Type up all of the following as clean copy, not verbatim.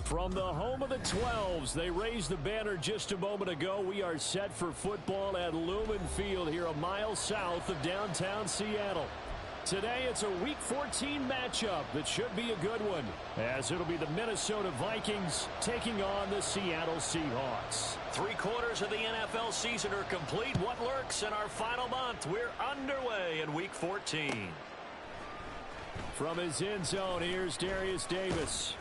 From the home of the 12s, they raised the banner just a moment ago. We are set for football at Lumen Field here a mile south of downtown Seattle. Today, it's a Week 14 matchup that should be a good one, as it'll be the Minnesota Vikings taking on the Seattle Seahawks. 3/4 of the NFL season are complete. What lurks in our final month? We're underway in Week 14. From his end zone, here's Darius Davis.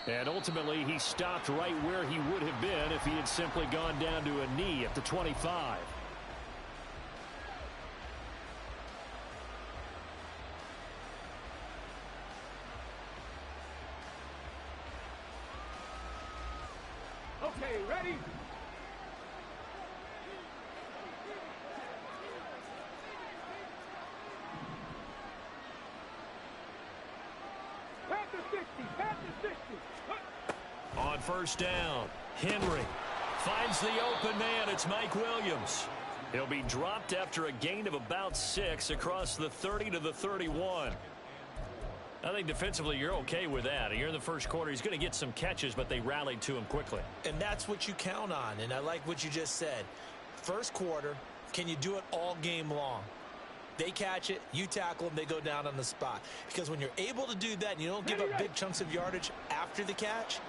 And ultimately, he stopped right where he would have been if he had simply gone down to a knee at the 25. Okay, ready? Pass the 60, pass the 60. On first down, Henry finds the open man. It's Mike Williams. He'll be dropped after a gain of about 6 across the 30 to the 31. I think defensively you're okay with that. Here in the first quarter, he's going to get some catches, but they rallied to him quickly. And that's what you count on, and I like what you just said. First quarter, can you do it all game long? They catch it, you tackle them, they go down on the spot. Because when you're able to do that and you don't give up big chunks of yardage after the catch,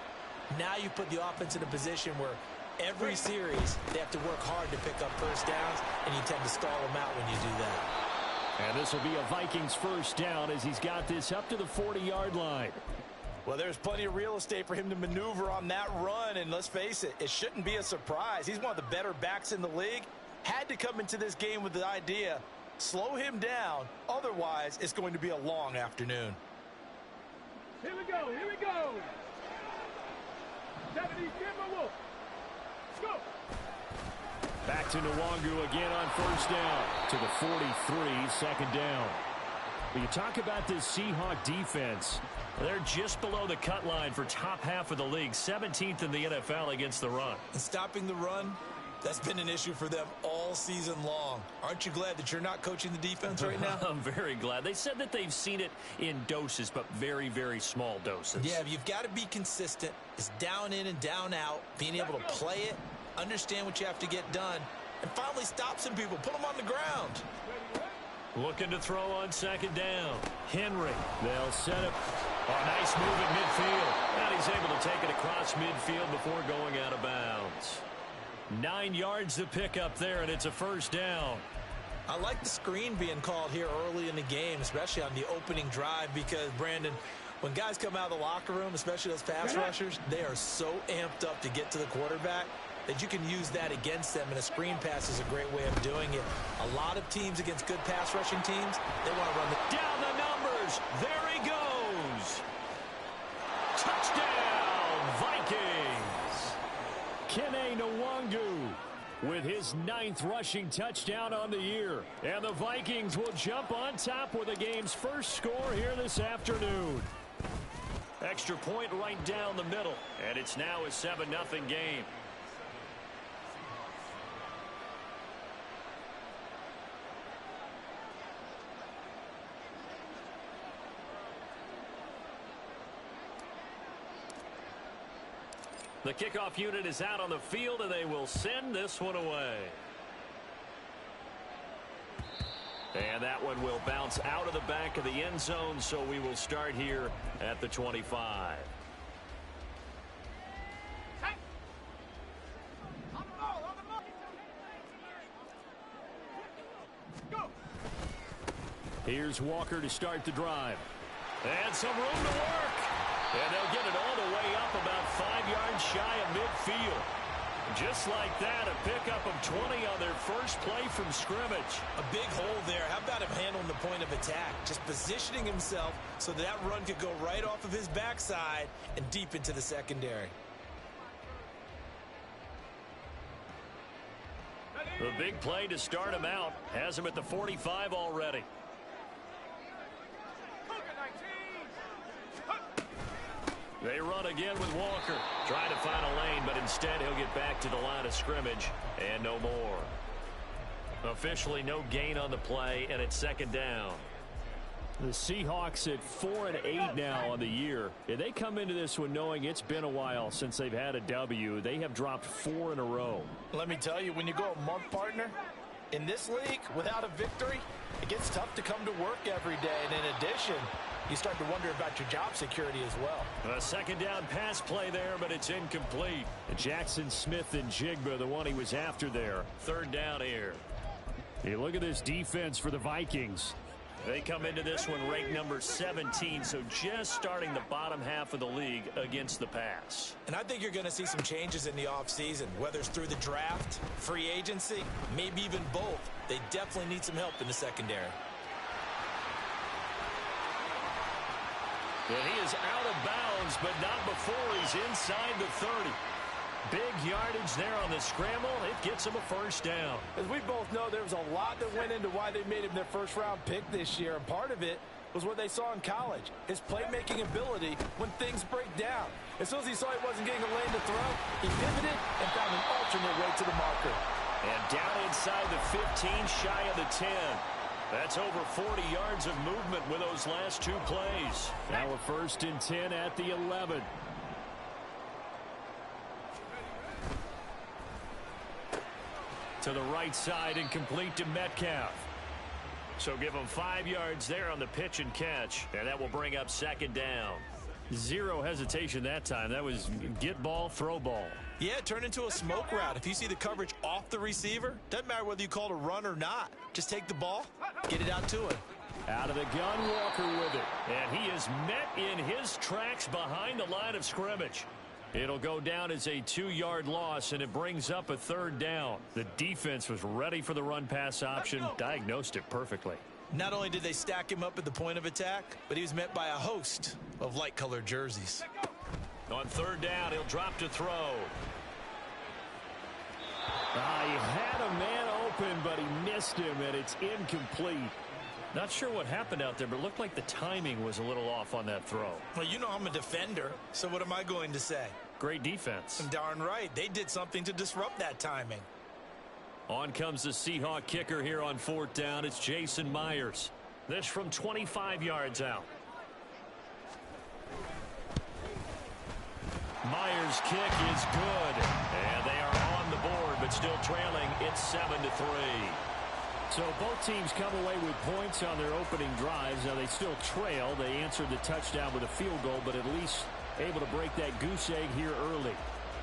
now you put the offense in a position where every series they have to work hard to pick up first downs, and you tend to stall them out when you do that. And this will be a Vikings first down as he's got this up to the 40-yard line. Well, there's plenty of real estate for him to maneuver on that run, and let's face it, it shouldn't be a surprise. He's one of the better backs in the league. Had to come into this game with the idea, slow him down, otherwise it's going to be a long afternoon. Here we go, here we go. 70 Timberwolves. Let's go. Back to Nwangu again on first down to the 43, second down. When you talk about this Seahawk defense, they're just below the cut line for top half of the league, 17th in the NFL against the run. And stopping the run, that's been an issue for them all season long. Aren't you glad that you're not coaching the defense right now? I'm very glad. They said that they've seen it in doses, but very, very small doses. Yeah, you've got to be consistent. It's down in and down out, being able to play it, understand what you have to get done, and finally stop some people, put them on the ground. Looking to throw on second down. Henry. They'll set up a nice move at midfield. And he's able to take it across midfield before going out of bounds. 9 yards to pick up there, and it's a first down. I like the screen being called here early in the game, especially on the opening drive, because, Brandon, when guys come out of the locker room, especially those pass rushers, they are so amped up to get to the quarterback that you can use that against them, and a screen pass is a great way of doing it. A lot of teams against good pass rushing teams, they want to run the... Down the numbers. There he goes. Touchdown, Vikings. Kene Nwangu with his 9th rushing touchdown on the year. And the Vikings will jump on top with the game's first score here this afternoon. Extra point right down the middle, and it's now a 7-0 game. The kickoff unit is out on the field, and they will send this one away. And that one will bounce out of the back of the end zone, so we will start here at the 25. Here's Walker to start the drive. And some room to work. And they'll get it all the way up about 5 yards shy of midfield. Just like that, a pickup of 20 on their first play from scrimmage. A big hole there. How about him handling the point of attack? Just positioning himself so that run could go right off of his backside and deep into the secondary. The big play to start him out has him at the 45 already. They run again with Walker. Trying to find a lane, but instead he'll get back to the line of scrimmage and no more. Officially no gain on the play, and it's second down. The Seahawks at 4-8 now on the year. And they come into this one knowing it's been a while since they've had a W. They have dropped 4 in a row. Let me tell you, when you go a month, partner, in this league, without a victory, it gets tough to come to work every day. And in addition, you start to wonder about your job security as well. A second down pass play there, but it's incomplete. Jackson Smith and Jigba, the one he was after there. Third down here. Hey, look at this defense for the Vikings. They come into this one ranked number 17, so just starting the bottom half of the league against the pass. And I think you're going to see some changes in the offseason, whether it's through the draft, free agency, maybe even both. They definitely need some help in the secondary. And he is out of bounds, but not before he's inside the 30. Big yardage there on the scramble. It gets him a first down. As we both know, there was a lot that went into why they made him their first-round pick this year, and part of it was what they saw in college, his playmaking ability when things break down. As soon as he saw he wasn't getting a lane to throw, he pivoted and found an alternate way to the marker. And down inside the 15, shy of the 10. That's over 40 yards of movement with those last two plays. Now a 1st and 10 at the 11. To the right side and complete to Metcalf. So give him 5 yards there on the pitch and catch, and that will bring up second down. Zero hesitation that time. That was get ball, throw ball. Yeah, it turned into a smoke route. If you see the coverage off the receiver, doesn't matter whether you call it a run or not. Just take the ball, get it out to him. Out of the gun, Walker with it. And he is met in his tracks behind the line of scrimmage. It'll go down as a 2-yard loss, and it brings up a 3rd down. The defense was ready for the run-pass option, diagnosed it perfectly. Not only did they stack him up at the point of attack, but he was met by a host of light-colored jerseys. On 3rd down, he'll drop to throw. He had a man open, but he missed him, and it's incomplete. Not sure what happened out there, but it looked like the timing was a little off on that throw. Well, you know I'm a defender, so what am I going to say? Great defense. Darn right. They did something to disrupt that timing. On comes the Seahawk kicker here on 4th down. It's Jason Myers. This from 25 yards out. Myers' kick is good. And they are on the board, but still trailing. It's 7-3. So both teams come away with points on their opening drives. Now they still trail. They answered the touchdown with a field goal, but at least able to break that goose egg here early.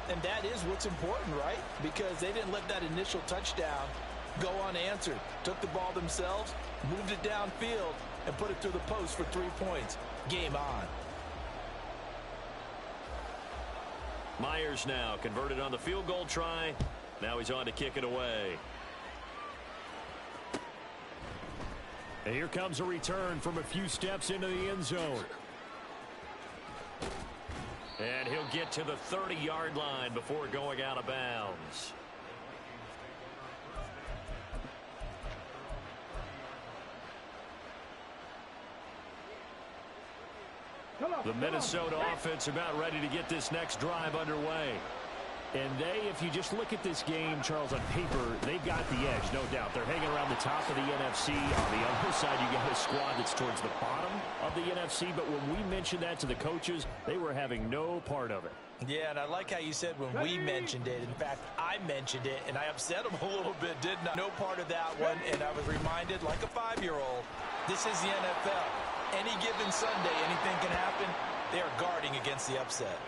And that is what's important, right? Because they didn't let that initial touchdown go unanswered. Took the ball themselves, moved it downfield, and put it through the post for 3 points. Game on. Myers now converted on the field goal try. Now he's on to kick it away. And here comes a return from a few steps into the end zone. And he'll get to the 30-yard line before going out of bounds. The Minnesota offense about ready to get this next drive underway. And they, if you just look at this game, Charles, on paper, they've got the edge, no doubt. They're hanging around the top of the NFC. On the other side, you got a squad that's towards the bottom of the NFC. But when we mentioned that to the coaches, they were having no part of it. Yeah, and I like how you said when we mentioned it. In fact, I mentioned it, and I upset them a little bit, didn't I? No part of that one, and I was reminded, like a 5-year-old, this is the NFL. Any given Sunday, anything can happen. They are guarding against the upset.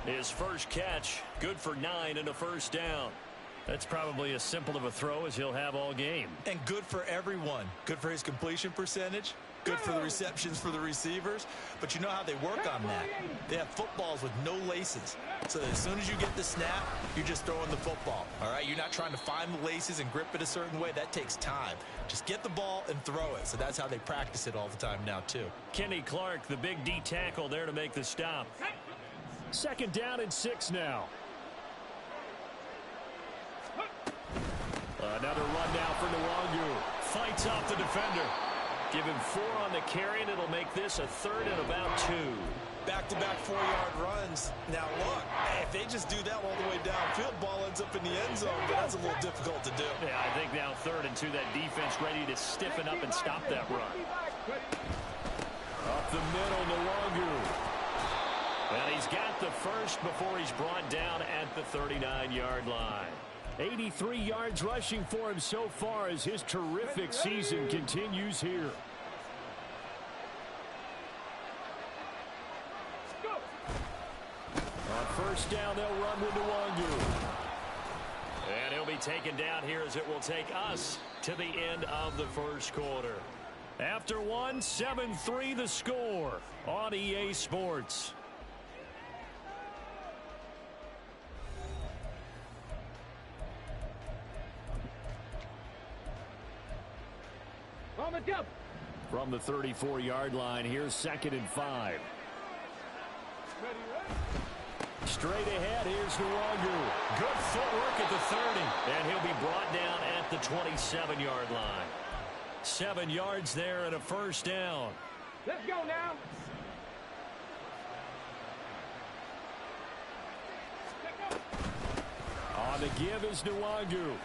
His first catch, good for 9 and a first down. That's probably as simple of a throw as he'll have all game. And good for everyone. Good for his completion percentage. Good for the receptions for the receivers. But you know how they work on that. They have footballs with no laces. So that as soon as you get the snap, you're just throwing the football. All right? You're not trying to find the laces and grip it a certain way. That takes time. Just get the ball and throw it. So that's how they practice it all the time now, too. Kenny Clark, the big D tackle there to make the stop. 2nd down and 6 now. Another run now for Nwangu. Fights off the defender. Give him 4 on the carry, and it'll make this a 3rd and about 2. Back-to-back 4-yard runs. Now, look, hey, if they just do that all the way downfield, ball ends up in the end zone, but that's a little difficult to do. Yeah, I think now 3rd and 2, that defense ready to stiffen up and stop that run. Up the middle, Nwangu. And he's got the first before he's brought down at the 39-yard line. 83 yards rushing for him so far as his terrific season continues here. On first down, they'll run with Nwangu. And he'll be taken down here as it will take us to the end of the first quarter. After one, 7-3 the score on EA Sports. On the jump. From the 34-yard line, here's 2nd and 5. Ready. Straight ahead, here's Nwangu. Good footwork at the 30. And he'll be brought down at the 27-yard line. 7 yards there and a first down. Let's go now. On the give is Nwangu.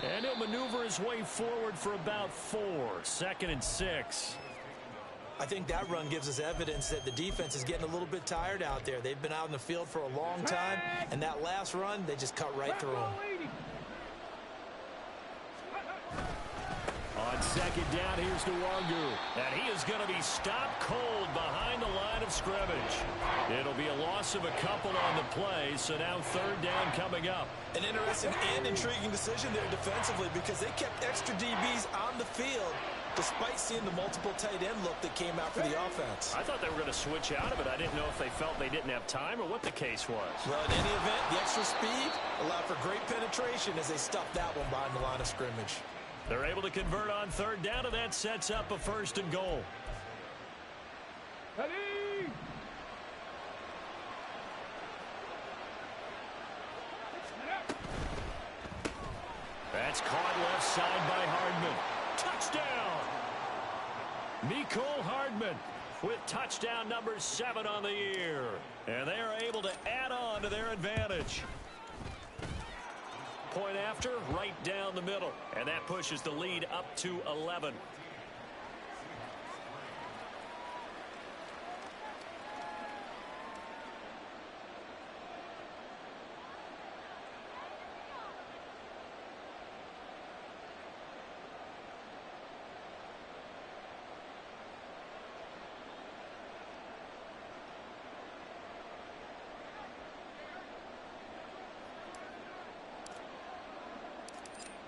And he'll maneuver his way forward for about 4. 2nd and 6. I think that run gives us evidence that the defense is getting a little bit tired out there. They've been out in the field for a long time, and that last run, they just cut right through them. On 2nd down, here's Nwangu. And he is going to be stopped cold behind the line of scrimmage. It'll be a loss of a couple on the play, so now 3rd down coming up. An interesting and intriguing decision there defensively because they kept extra DBs on the field despite seeing the multiple tight end look that came out for the offense. I thought they were going to switch out of it. I didn't know if they felt they didn't have time or what the case was. Well, in any event, the extra speed allowed for great penetration as they stuffed that one behind the line of scrimmage. They're able to convert on 3rd down, and that sets up a 1st and goal. Ready. That's caught left side by Hardman. Touchdown! Mecole Hardman with touchdown number 7 on the year. And they are able to add on to their advantage. Point after, right down the middle. And that pushes the lead up to 11.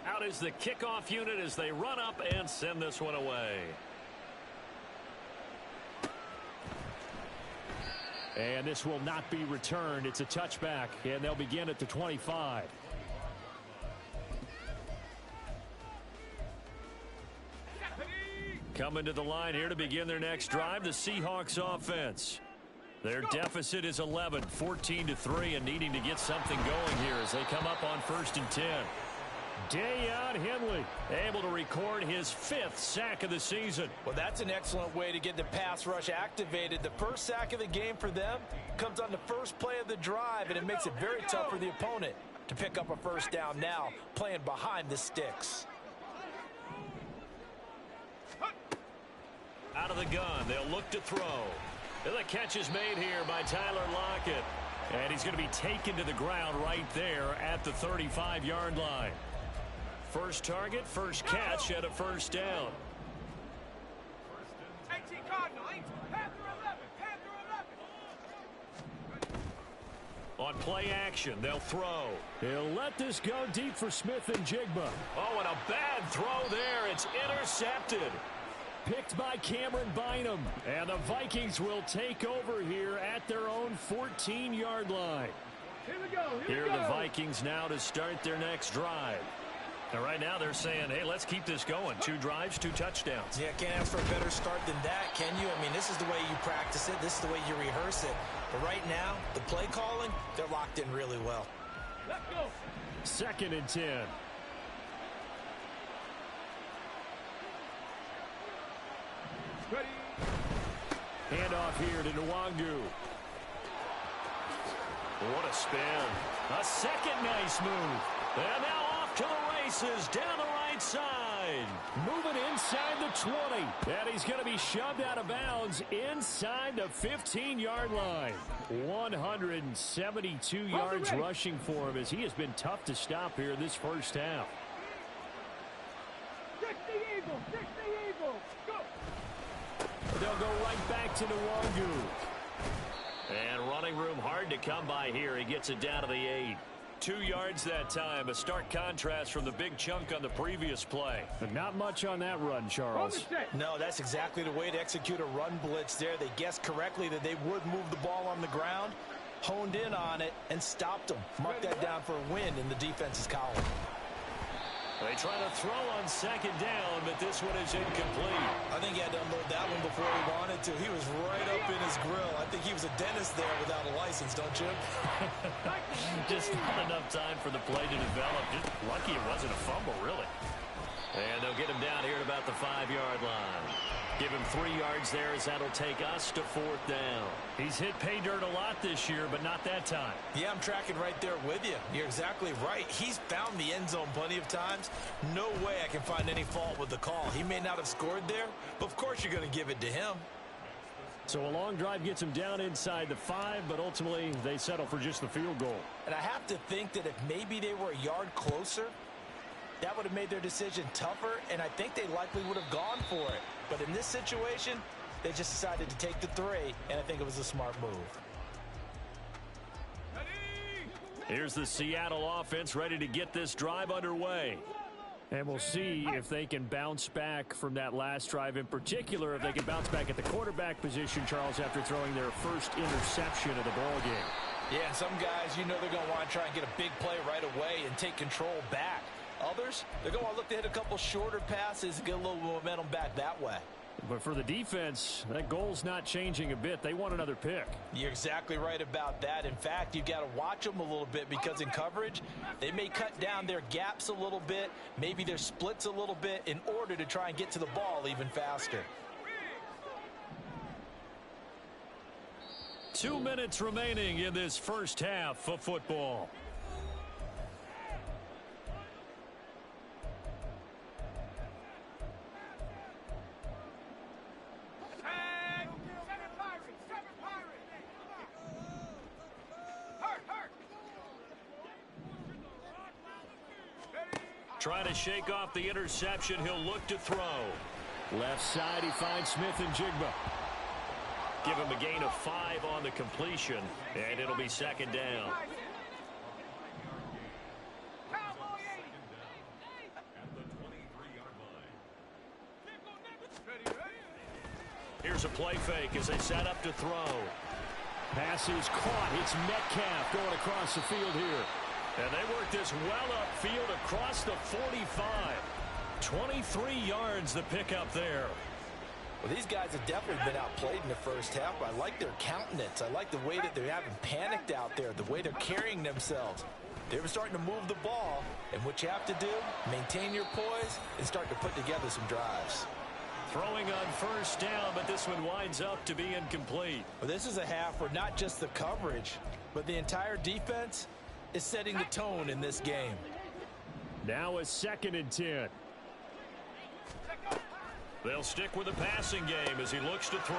Out is the kickoff unit as they run up and send this one away. And this will not be returned. It's a touchback, and they'll begin at the 25. Coming to the line here to begin their next drive, the Seahawks offense. Their deficit is 11, 14-3, and needing to get something going here as they come up on 1st and 10. Dayon Henley able to record his 5th sack of the season. Well, that's an excellent way to get the pass rush activated. The first sack of the game for them comes on the first play of the drive, and it makes it very tough for the opponent to pick up a first down now, playing behind the sticks. Out of the gun, they'll look to throw. And the catch is made here by Tyler Lockett. And he's going to be taken to the ground right there at the 35-yard line. First target, first catch, and a first down. 18 Cardinal, 8, Panther 11, Panther 11. On play action, they'll throw. He'll let this go deep for Smith and Jigba. Oh, and a bad throw there. It's intercepted. Picked by Cameron Bynum. And the Vikings will take over here at their own 14-yard line. Here we go, Here are the Vikings now to start their next drive. And right now they're saying, hey, let's keep this going. 2 drives, 2 touchdowns. Yeah, can't ask for a better start than that, can you? I mean, this is the way you practice it. This is the way you rehearse it. But right now, the play calling, they're locked in really well. Let's go. 2nd and 10. Ready. Handoff here to Nwangu. What a spin. A second nice move. And now off to the races down the right side. Moving inside the 20. And he's going to be shoved out of bounds inside the 15-yard line. 172 yards rushing for him as he has been tough to stop here in this first half. 60 Eagles. 60 Eagles. Go. They'll go right back to Nwangu. And running room hard to come by here. He gets it down to the 8. 2 yards that time. A stark contrast from the big chunk on the previous play. But not much on that run, Charles. No, that's exactly the way to execute a run blitz there. They guessed correctly that they would move the ball on the ground, honed in on it, and stopped them. Mark that down for a win in the defense's column. They try to throw on second down, but this one is incomplete. I think he had to unload that one before he wanted to. He was right up in his grill. I think he was a dentist there without a license, don't you? Just not enough time for the play to develop. Just lucky it wasn't a fumble, really. And they'll get him down here at about the 5-yard line. Give him 3 yards there as that'll take us to 4th down. He's hit pay dirt a lot this year, but not that time. Yeah, I'm tracking right there with you. You're exactly right. He's found the end zone plenty of times. No way I can find any fault with the call. He may not have scored there, but of course you're going to give it to him. So a long drive gets him down inside the 5, but ultimately they settle for just the field goal. And I have to think that if maybe they were a yard closer, that would have made their decision tougher, and I think they likely would have gone for it. But in this situation, they just decided to take the 3, and I think it was a smart move. Here's the Seattle offense ready to get this drive underway. And we'll see if they can bounce back from that last drive, in particular if they can bounce back at the quarterback position, Charles, after throwing their first interception of the ball game. Yeah, some guys, you know they're going to want to try and get a big play right away and take control back. Others, they're going to look to hit a couple shorter passes and get a little momentum back that way. But for the defense, that goal's not changing a bit. They want another pick. You're exactly right about that. In fact, you've got to watch them a little bit because in coverage, they may cut down their gaps a little bit, maybe their splits a little bit in order to try and get to the ball even faster. 2 minutes remaining in this first half of football. Trying to shake off the interception. He'll look to throw. Left side, he finds Smith and Jigba. Give him a gain of 5 on the completion, and it'll be second down. Here's a play fake as they set up to throw. Pass is caught. It's Metcalf going across the field here. And they work this well upfield across the 45. 23 yards the pickup there. Well, these guys have definitely been outplayed in the first half. I like their countenance. I like the way that they haven't panicked out there, the way they're carrying themselves. They were starting to move the ball, and what you have to do, maintain your poise and start to put together some drives. Throwing on first down, but this one winds up to be incomplete. Well, this is a half where not just the coverage, but the entire defense is setting the tone in this game. Now a 2nd and 10. They'll stick with the passing game as he looks to throw.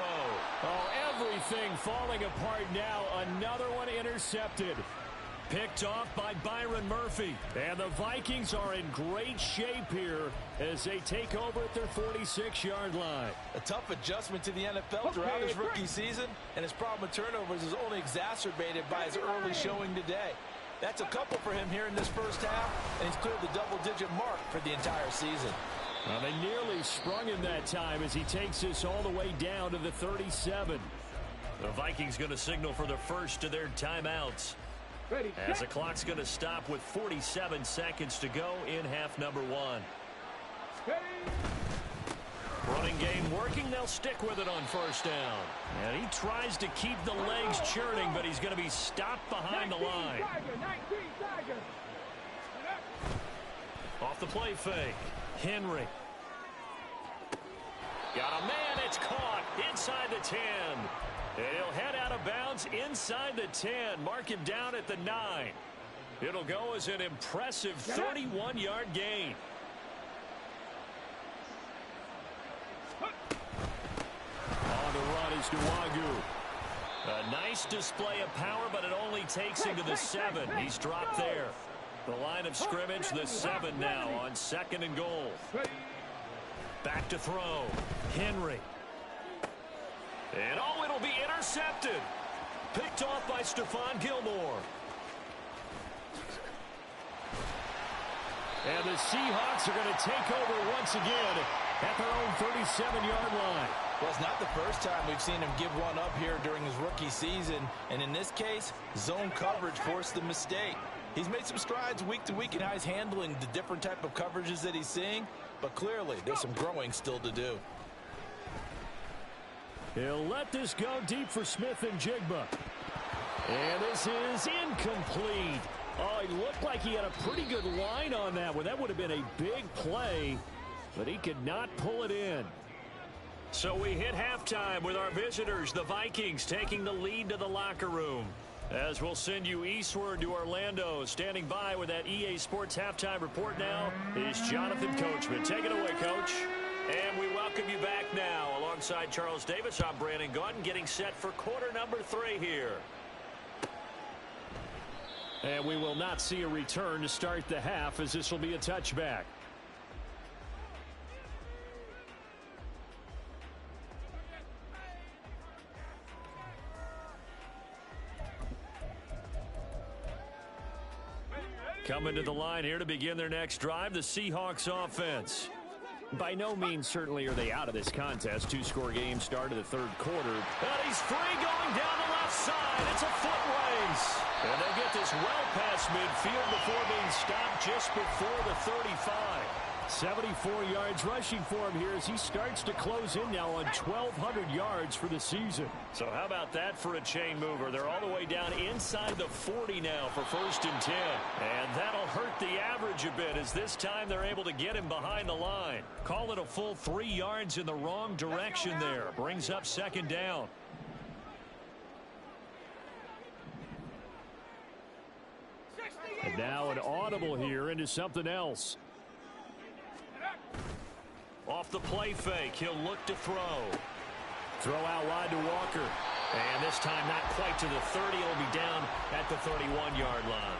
Oh, everything falling apart now. Another one intercepted. Picked off by Byron Murphy. And the Vikings are in great shape here as they take over at their 46-yard line. A tough adjustment to the NFL throughout his rookie season, and his problem with turnovers is only exacerbated by his early showing today. That's a couple for him here in this first half, and he's cleared the double-digit mark for the entire season. Well, they nearly sprung him that time as he takes this all the way down to the 37. The Vikings going to signal for the first of their timeouts. Ready, as the clock's going to stop with 47 seconds to go in half number 1. Ready. Running game working. They'll stick with it on first down. And he tries to keep the legs churning, but he's going to be stopped behind the line. Off the play fake. Henry. Got a man. It's caught inside the 10. And he'll head out of bounds inside the 10. Mark him down at the 9. It'll go as an impressive 31-yard gain. On the run is Nwagu. A nice display of power, but it only takes him to the 7. He's dropped there. The line of scrimmage, the 7 now on 2nd and goal. Back to throw. Henry. And oh, it'll be intercepted. Picked off by Stephon Gilmore. And the Seahawks are going to take over once again at their own 37-yard line. Well, it's not the first time we've seen him give one up here during his rookie season. And in this case, zone coverage forced the mistake. He's made some strides week to week in how he's handling the different type of coverages that he's seeing. But clearly, there's some growing still to do. He'll let this go deep for Smith and Jigba. And this is incomplete. Oh, he looked like he had a pretty good line on that one. That would have been a big play, but he could not pull it in. So we hit halftime with our visitors, the Vikings, taking the lead to the locker room. As we'll send you eastward to Orlando. Standing by with that EA Sports halftime report now is Jonathan Coachman. Take it away, Coach. And we welcome you back now. Alongside Charles Davis, I'm Brandon Gaudin, getting set for quarter number 3 here. And we will not see a return to start the half, as this will be a touchback. Coming to the line here to begin their next drive, the Seahawks offense. By no means certainly are they out of this contest. 2-score game start of the third quarter. And he's free going down the left side. It's a foot race. And they'll get this well past midfield before being stopped just before the 35. 74 yards rushing for him here as he starts to close in now on 1,200 yards for the season. So how about that for a chain mover? They're all the way down inside the 40 now for 1st and 10. And that'll hurt the average a bit as this time they're able to get him behind the line. Call it a full 3 yards in the wrong direction there. Brings up 2nd down. And now an audible here into something else. Off the play fake, he'll look to throw. Throw out wide to Walker. And this time not quite to the 30. It'll be down at the 31-yard line.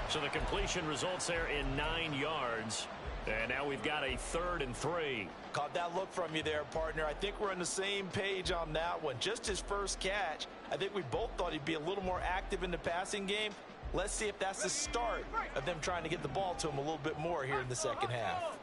So the completion results there in 9 yards. And now we've got a 3rd and 3. Caught that look from you there, partner. I think we're on the same page on that one. Just his first catch. I think we both thought he'd be a little more active in the passing game. Let's see if that's the start of them trying to get the ball to him a little bit more here in the second half.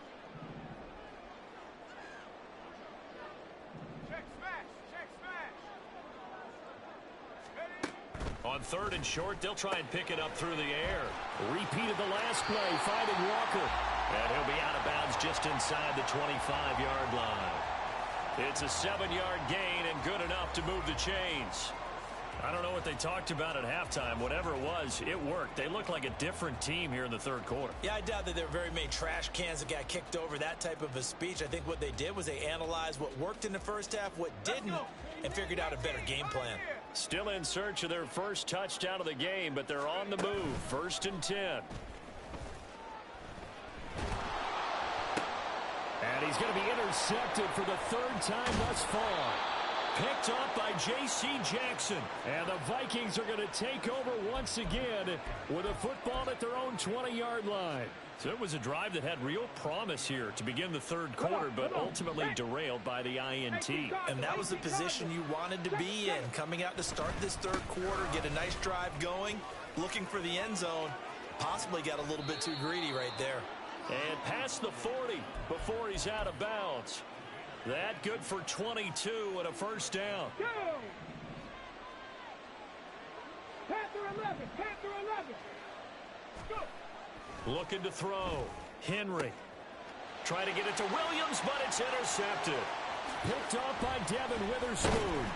On 3rd and short, they'll try and pick it up through the air. Repeated the last play, finding Walker. And he'll be out of bounds just inside the 25-yard line. It's a 7-yard gain and good enough to move the chains. I don't know what they talked about at halftime. Whatever it was, it worked. They look like a different team here in the third quarter. Yeah, I doubt that there were very many trash cans that got kicked over, that type of a speech. I think what they did was they analyzed what worked in the first half, what didn't, and figured out a better game plan. Still in search of their first touchdown of the game, but they're on the move. 1st and 10. And he's going to be intercepted for the 3rd time thus far. Picked up by J.C. Jackson. And the Vikings are going to take over once again with a football at their own 20-yard line. So it was a drive that had real promise here to begin the third quarter, but ultimately derailed by the INT. And that was the position you wanted to be in. Coming out to start this third quarter, get a nice drive going, looking for the end zone. Possibly got a little bit too greedy right there. And past the 40 before he's out of bounds. That good for 22 and a 1st down. Go! Panther 11, Panther 11. Go! Looking to throw. Henry. Trying to get it to Williams, but it's intercepted. Picked off by Devin Witherspoon.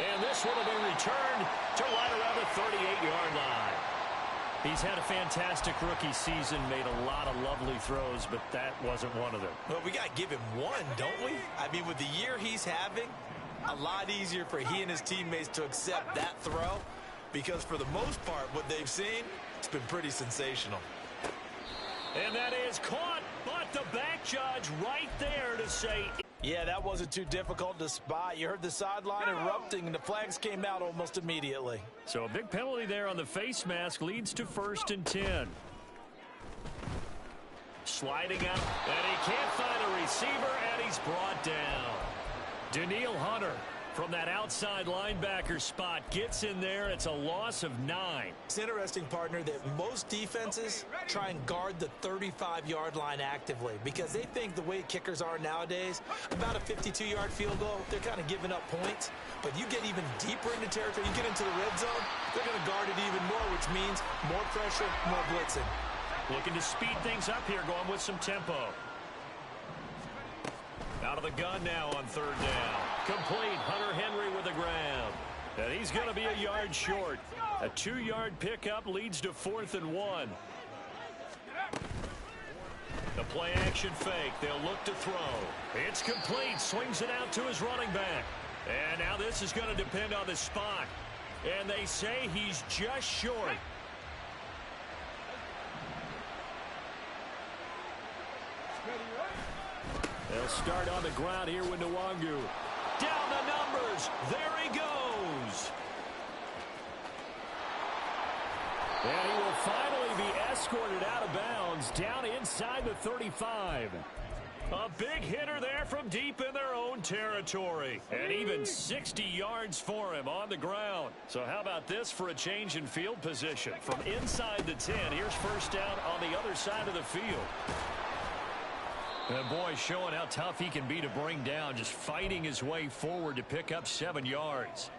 And this one will be returned to right around the 38-yard line. He's had a fantastic rookie season, made a lot of lovely throws, but that wasn't one of them. Well, we got to give him one, don't we? I I mean, with the year he's having, a lot easier for he and his teammates to accept that throw because for the most part, what they've seen, it's been pretty sensational. And that is caught, but the back judge right there to say... Yeah, that wasn't too difficult to spot. You heard the sideline erupting, and the flags came out almost immediately. So a big penalty there on the face mask leads to 1st and 10. Sliding out, and he can't find a receiver, and he's brought down. Daniil Hunter from that outside linebacker spot gets in there. It's a loss of 9. It's interesting, partner, that most defenses try and guard the 35-yard line actively because they think the way kickers are nowadays, about a 52-yard field goal, they're kind of giving up points. But you get even deeper into territory, you get into the red zone, they're going to guard it even more, which means more pressure, more blitzing. Looking to speed things up here, going with some tempo. Out of the gun now on 3rd down. Complete. Hunter Henry with the ground. And he's going to be a yard short. A 2-yard pickup leads to 4th and 1. The play action fake. They'll look to throw. It's complete. Swings it out to his running back. And now this is going to depend on the spot. And they say he's just short. They'll start on the ground here with Nwangu. Down the numbers. There he goes. And he will finally be escorted out of bounds down inside the 35. A big hitter there from deep in their own territory. And even 60 yards for him on the ground. So how about this for a change in field position? From inside the 10, here's 1st down on the other side of the field. And boy, showing how tough he can be to bring down, just fighting his way forward to pick up 7 yards.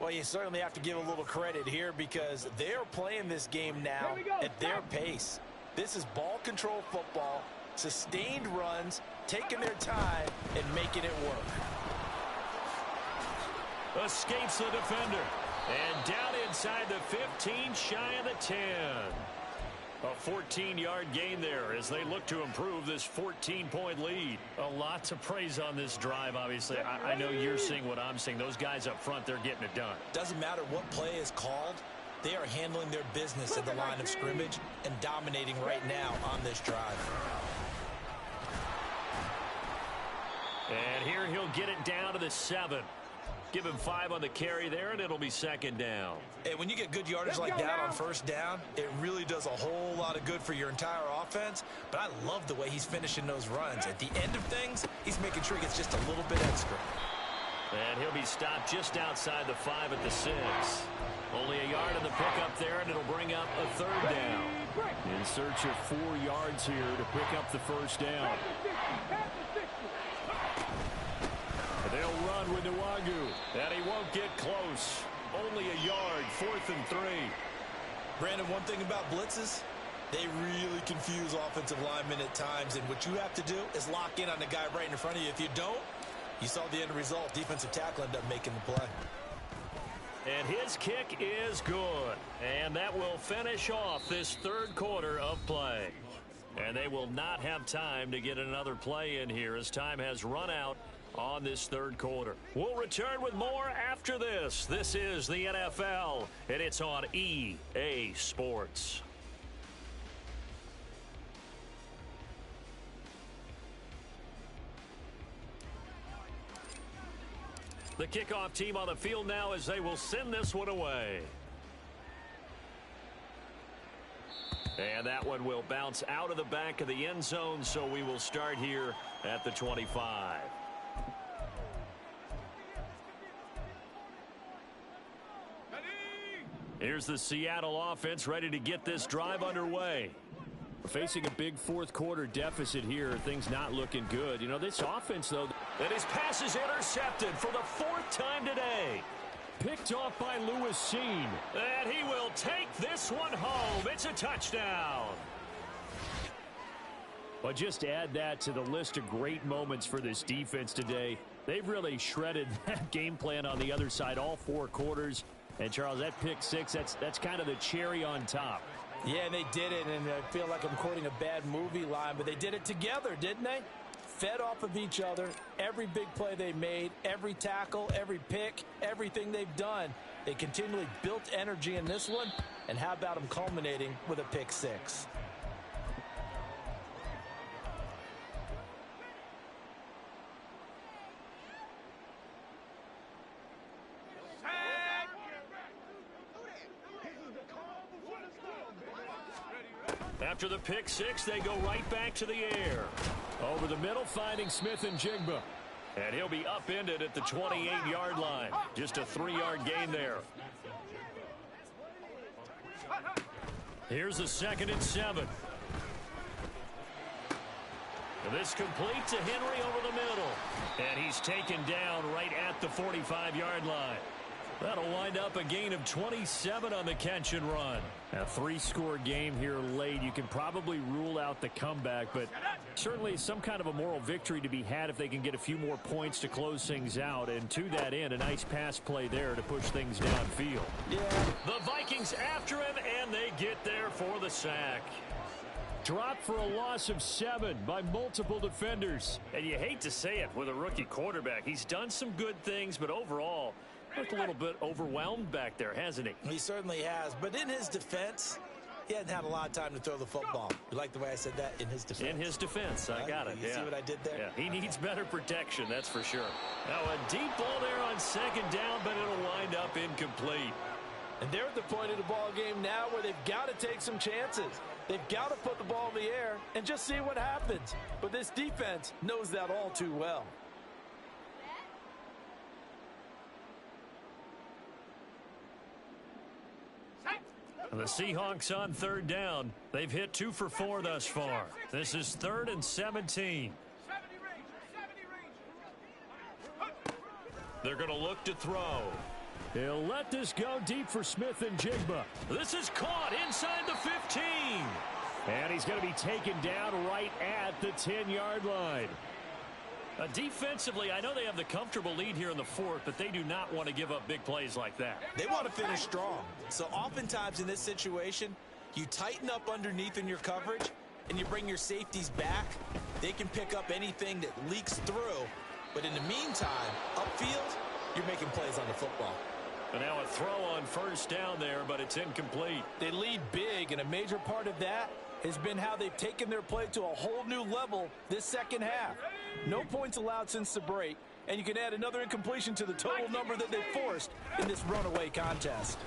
Well, you certainly have to give a little credit here because they're playing this game now at their pace. This is ball control football, sustained runs, taking their time, and making it work. Escapes the defender. And down inside the 15, shy of the 10. A 14-yard gain there as they look to improve this 14-point lead. A lot to praise on this drive, obviously. I know you're seeing what I'm seeing. Those guys up front, they're getting it done. Doesn't matter what play is called. They are handling their business at the line of scrimmage and dominating right now on this drive. And here he'll get it down to the 7. Give him 5 on the carry there, and it'll be 2nd down. And when you get good yardage like that on 1st down, it really does a whole lot of good for your entire offense. But I love the way he's finishing those runs. At the end of things, he's making sure he gets just a little bit extra. And he'll be stopped just outside the 5 at the 6. Only a yard in the pickup there, and it'll bring up a 3rd down. In search of 4 yards here to pick up the 1st down. They'll run with Nwangu, and he won't get close. Only a yard, 4th and 3. Brandon, one thing about blitzes, they really confuse offensive linemen at times, and what you have to do is lock in on the guy right in front of you. If you don't, you saw the end result. Defensive tackle ended up making the play. And his kick is good. And that will finish off this 3rd quarter of play. And they will not have time to get another play in here as time has run out on this 3rd quarter. We'll return with more after this. This is the NFL, and it's on EA Sports. The kickoff team on the field now as they will send this one away. And that one will bounce out of the back of the end zone, so we will start here at the 25. Here's the Seattle offense ready to get this drive underway. We're facing a big 4th quarter deficit here. Things not looking good. You know, this offense, though. And his pass is intercepted for the 4th time today. Picked off by Lewis Seen. And he will take this one home. It's a touchdown. But just add that to the list of great moments for this defense today. They've really shredded that game plan on the other side all 4 quarters. And, Charles, that pick 6, that's kind of the cherry on top. Yeah, they did it, and I feel like I'm quoting a bad movie line, but they did it together, didn't they? fed off of each other. Every big play they made, every tackle, every pick, everything they've done. They continually built energy in this one, and how about them culminating with a pick six? After the pick six, they go right back to the air. Over the middle, finding Smith and Jigba. And he'll be upended at the 28-yard line. Just a 3-yard gain there. Here's a 2nd and 7. And this complete to Henry over the middle. And he's taken down right at the 45-yard line. That'll wind up a gain of 27 on the catch and run. A 3-score game here late. You can probably rule out the comeback, but certainly some kind of a moral victory to be had if they can get a few more points to close things out. And to that end, a nice pass play there to push things downfield. Yeah. The Vikings after him, and they get there for the sack. Dropped for a loss of 7 by multiple defenders. And you hate to say it with a rookie quarterback. He's done some good things, but overall, looked a little bit overwhelmed back there, hasn't he? He certainly has. But in his defense, he hadn't had a lot of time to throw the football. You like the way I said that? In his defense. In his defense. I got it. You see what I did there? Yeah, he needs better protection, that's for sure. Now a deep ball there on 2nd down, but it'll wind up incomplete. And they're at the point of the ball game now where they've got to take some chances. They've got to put the ball in the air and just see what happens. But this defense knows that all too well. The Seahawks on 3rd down. They've hit 2 for 4 thus far. This is 3rd and 17. They're going to look to throw. He'll let this go deep for Smith and Jigba. This is caught inside the 15. And he's going to be taken down right at the 10-yard line. Defensively, I know they have the comfortable lead here in the 4th, but they do not want to give up big plays like that. They want to finish strong. So oftentimes in this situation, you tighten up underneath in your coverage, and you bring your safeties back. They can pick up anything that leaks through. But in the meantime, upfield, you're making plays on the football. And now a throw on 1st down there, but it's incomplete. They lead big, and a major part of that has been how they've taken their play to a whole new level this 2nd half. No points allowed since the break, and you can add another incompletion to the total number that they forced in this runaway contest.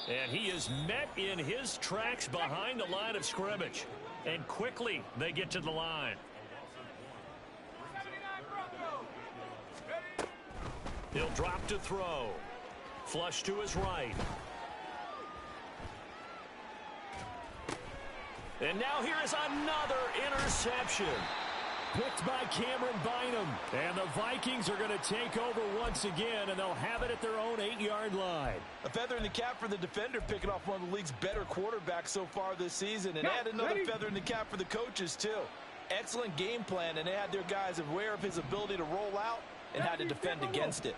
And he is met in his tracks behind the line of scrimmage. And quickly they get to the line. He'll drop to throw. Flush to his right. And now here is another interception. Picked by Cameron Bynum. And the Vikings are going to take over once again, and they'll have it at their own 8-yard line. A feather in the cap for the defender, picking off one of the league's better quarterbacks so far this season. And add another feather in the cap for the coaches, too. Excellent game plan, and they had their guys aware of his ability to roll out and how to defend against it.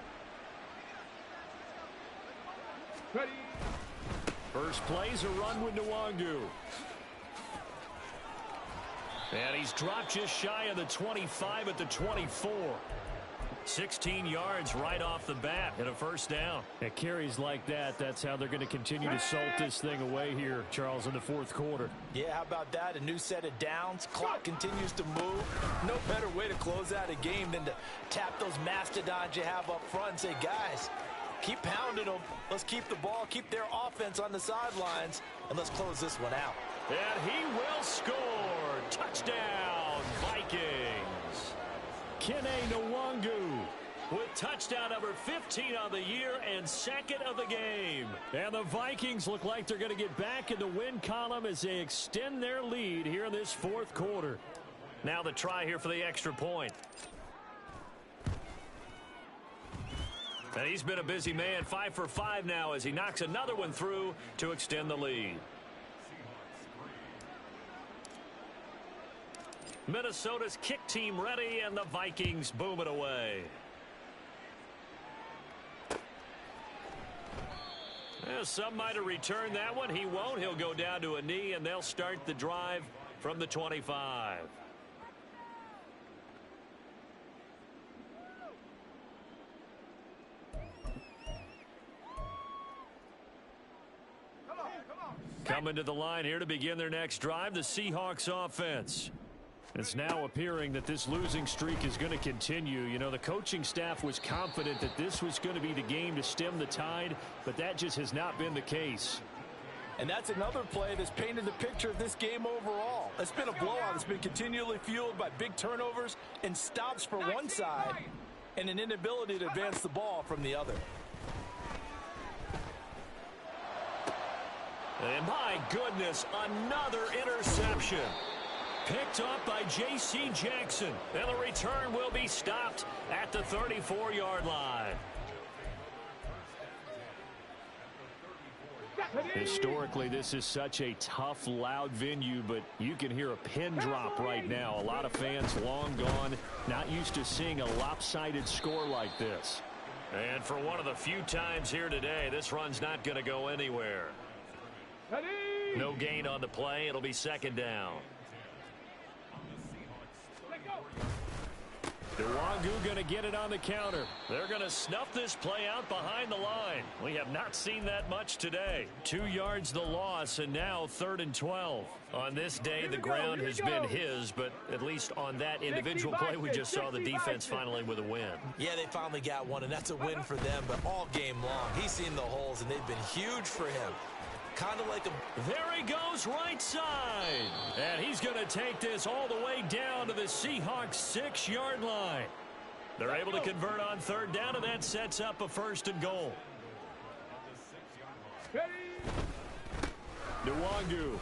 Ready. First play's a run with Nwangu. And he's dropped just shy of the 25 at the 24. 16 yards right off the bat and a 1st down. At carries like that, that's how they're going to continue to salt this thing away here, Charles, in the 4th quarter. Yeah, how about that? A new set of downs. Clock continues to move. No better way to close out a game than to tap those mastodons you have up front and say, guys, keep pounding them. Let's keep the ball, keep their offense on the sidelines, and let's close this one out. And he will score. Touchdown, Vikings. Kene Nwangu with touchdown number 15 on the year and 2nd of the game. And the Vikings look like they're going to get back in the win column as they extend their lead here in this 4th quarter. Now the try here for the extra point. And he's been a busy man, 5 for 5 now as he knocks another one through to extend the lead. Minnesota's kick team ready, and the Vikings boom it away. Well, some might have returned that one. He won't. He'll go down to a knee, and they'll start the drive from the 25. Coming to the line here to begin their next drive, the Seahawks offense. It's now appearing that this losing streak is going to continue. You know, the coaching staff was confident that this was going to be the game to stem the tide, but that just has not been the case. And that's another play that's painted the picture of this game overall. It's been a blowout. It's been continually fueled by big turnovers and stops for one side and an inability to advance the ball from the other. And my goodness, another interception. Picked up by J.C. Jackson. And the return will be stopped at the 34-yard line. Historically, this is such a tough, loud venue, but you can hear a pin drop right now. A lot of fans long gone, not used to seeing a lopsided score like this. And for one of the few times here today, this run's not going to go anywhere. No gain on the play. It'll be second down. Nwangu going to get it on the counter. They're going to snuff this play out behind the line. We have not seen that much today. 2 yards the loss, and now 3rd and 12. On this day, the ground has been his, but at least on that individual play, we just saw the defense finally with a win. Yeah, they finally got one, and that's a win for them, but all game long, he's seen the holes, and they've been huge for him. Kind of like a... There he goes, right side. And he's going to take this all the way down to the Seahawks 6-yard line. They're able to convert on 3rd down, and that sets up a 1st and goal. Nwangu.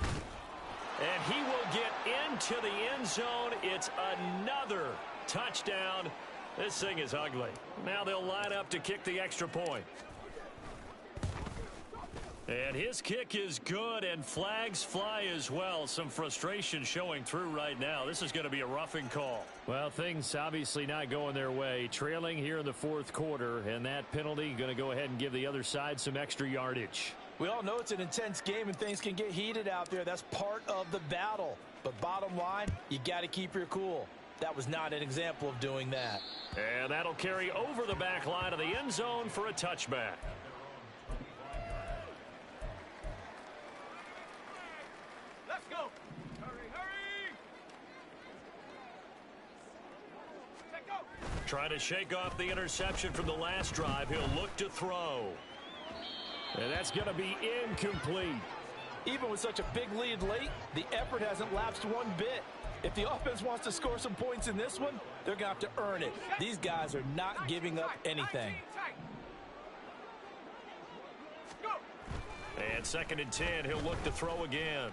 And he will get into the end zone. It's another touchdown. This thing is ugly. Now they'll line up to kick the extra point. And his kick is good, and flags fly as well. Some frustration showing through right now. This is going to be a roughing call. Well, things obviously not going their way. Trailing here in the 4th quarter, and that penalty going to go ahead and give the other side some extra yardage. We all know it's an intense game, and things can get heated out there. That's part of the battle. But bottom line, you got to keep your cool. That was not an example of doing that. And that'll carry over the back line of the end zone for a touchback. Trying to shake off the interception from the last drive. He'll look to throw. And that's going to be incomplete. Even with such a big lead late, the effort hasn't lapsed one bit. If the offense wants to score some points in this one, they're going to have to earn it. These guys are not giving up anything. And 2nd and 10, he'll look to throw again.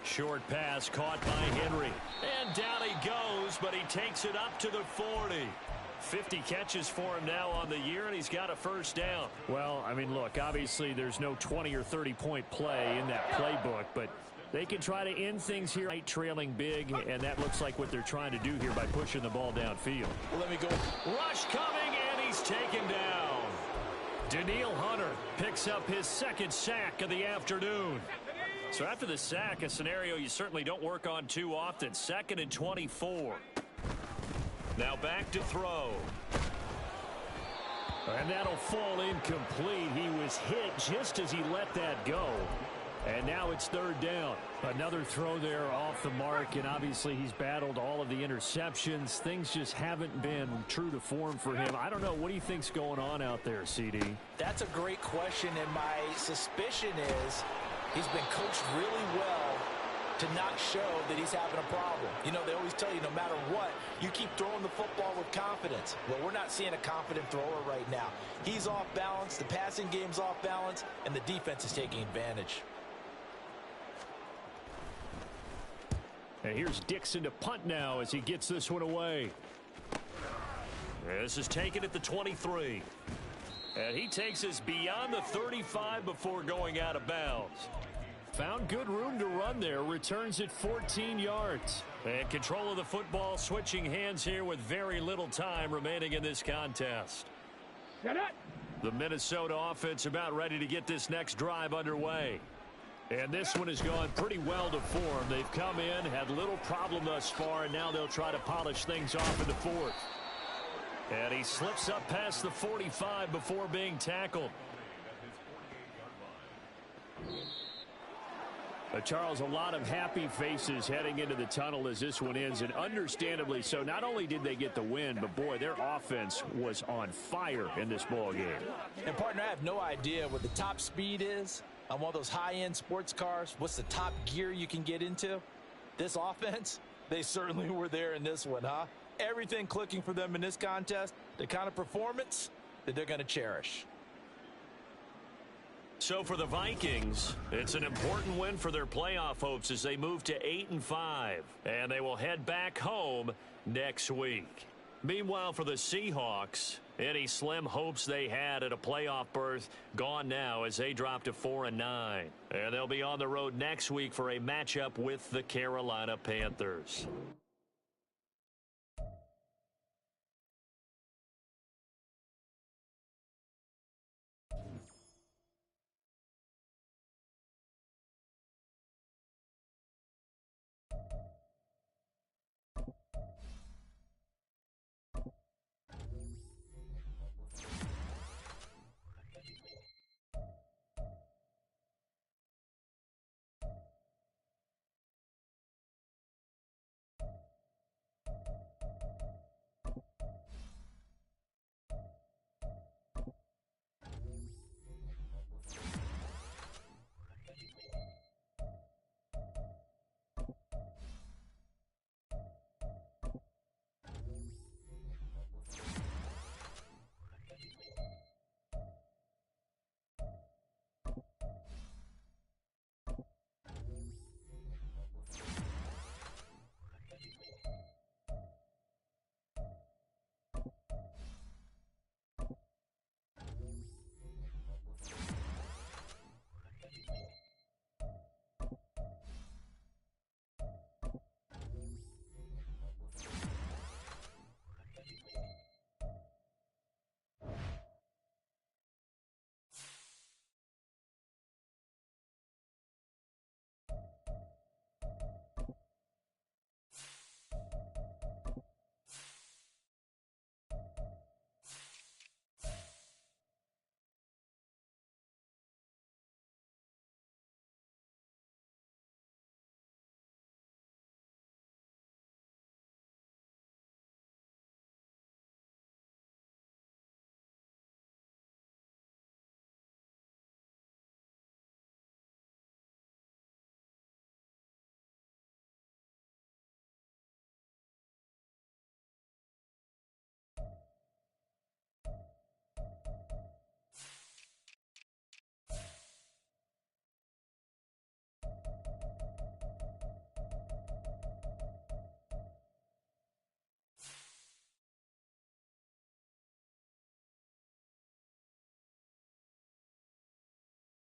Short pass caught by Henry. And down he goes, but he takes it up to the 40. 50 catches for him now on the year, and he's got a 1st down. Well, I mean, look, obviously there's no 20 or 30-point play in that playbook, but they can try to end things here trailing big, and that looks like what they're trying to do here by pushing the ball downfield. Let me go. Rush coming, and he's taken down. Daniil Hunter picks up his 2nd sack of the afternoon. So after the sack, a scenario you certainly don't work on too often. 2nd and 24. Now back to throw. And that'll fall incomplete. He was hit just as he let that go. And now it's 3rd down. Another throw there off the mark, and obviously he's battled all of the interceptions. Things just haven't been true to form for him. I don't know. What do you think's going on out there, CD? That's a great question, and my suspicion is he's been coached really well to not show that he's having a problem. You know, they always tell you no matter what, you keep throwing the football with confidence. Well, we're not seeing a confident thrower right now. He's off balance, the passing game's off balance, and the defense is taking advantage. And here's Dixon to punt now as he gets this one away. This is taken at the 23. And he takes us beyond the 35 before going out of bounds. Found good room to run there. Returns at 14 yards. And control of the football switching hands here with very little time remaining in this contest. The Minnesota offense about ready to get this next drive underway. And this one has gone pretty well to form. They've come in, had little problem thus far, and now they'll try to polish things off in the 4th. And he slips up past the 45 before being tackled. Charles, a lot of happy faces heading into the tunnel as this one ends, and understandably so. Not only did they get the win, but, boy, their offense was on fire in this ball game. And, partner, I have no idea what the top speed is on one of those high-end sports cars. What's the top gear you can get into? This offense, they certainly were there in this one, huh? Everything clicking for them in this contest, the kind of performance that they're going to cherish. So for the Vikings, it's an important win for their playoff hopes as they move to 8-5, and they will head back home next week. Meanwhile, for the Seahawks, any slim hopes they had at a playoff berth gone now as they drop to 4-9. And they'll be on the road next week for a matchup with the Carolina Panthers.